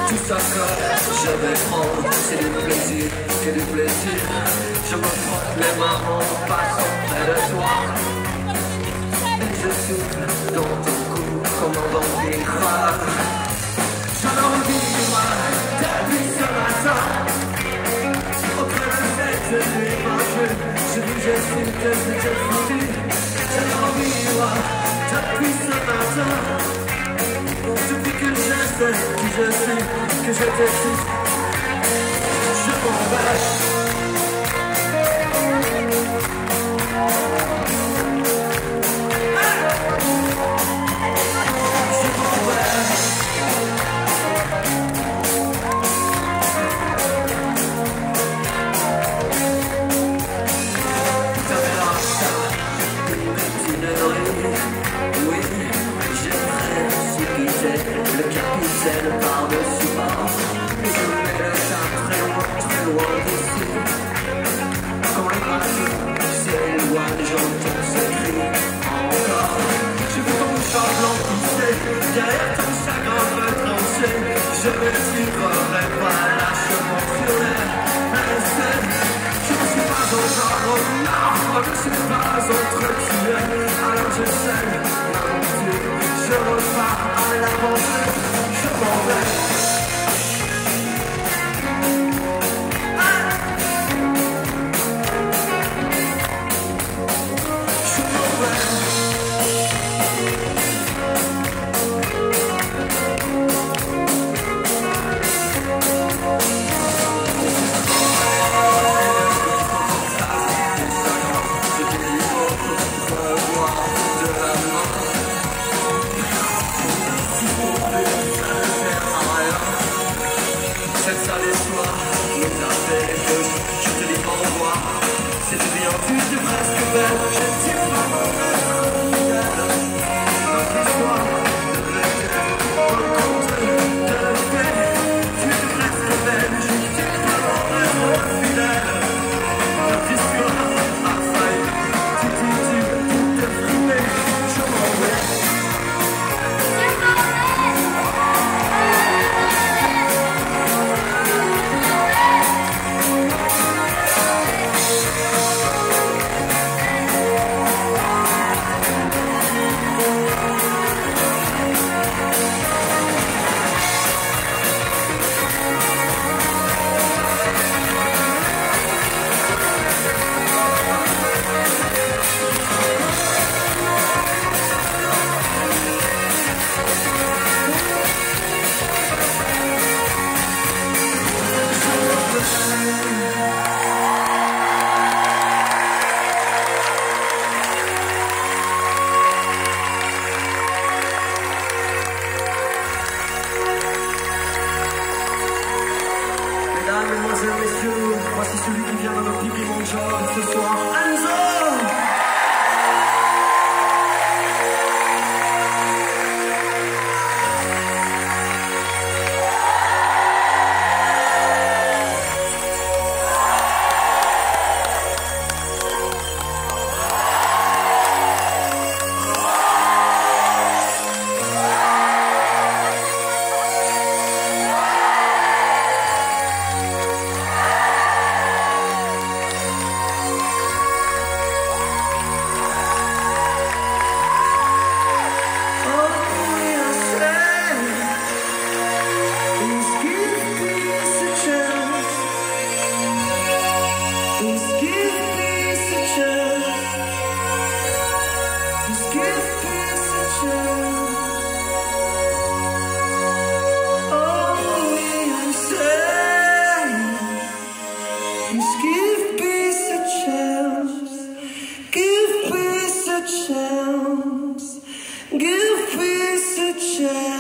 tout ça que je vais prendre, c'est du plaisir, que du plaisir. Je me frotte les mains en passant près de toi. Et je souffle dans ton cou comme un vampire. J'en ai envie, moi, depuis ce matin. Auprès de cette nuit marchée, je dis je suis que c'était foutu. J'en ai envie, moi, depuis ce matin. Depuis que je sais qui je suis, que je t'existe, je m'en vais. Le capitaine par-dessus bord, et je mets le chat très loin d'ici. Quand le bateau s'éloigne, j'entends ce cri encore. Je veux ton chat blanc poussé, derrière ton chagrin retranché. Je ne tirerai pas lâchement sur les scènes. Je ne suis pas encore non, je ne suis pas entretué. Alors je sais, l'aventure, je repars à l'aventure. Je m'en vais. Cette salle est soir, nous appelle les deux. Je te dis au revoir. C'est bien, tu es presque belle. Je ne sais pas mon fidèle. Notre histoire de l'été, rencontre de paix. Tu es presque belle. Je ne sais pas mon fidèle. Notre histoire a failli. Tout est frimé. Je m'en vais. Mesdemoiselles, messieurs, voici celui qui vient de me piquer mon job ce soir, Enzo! Give peace a chance.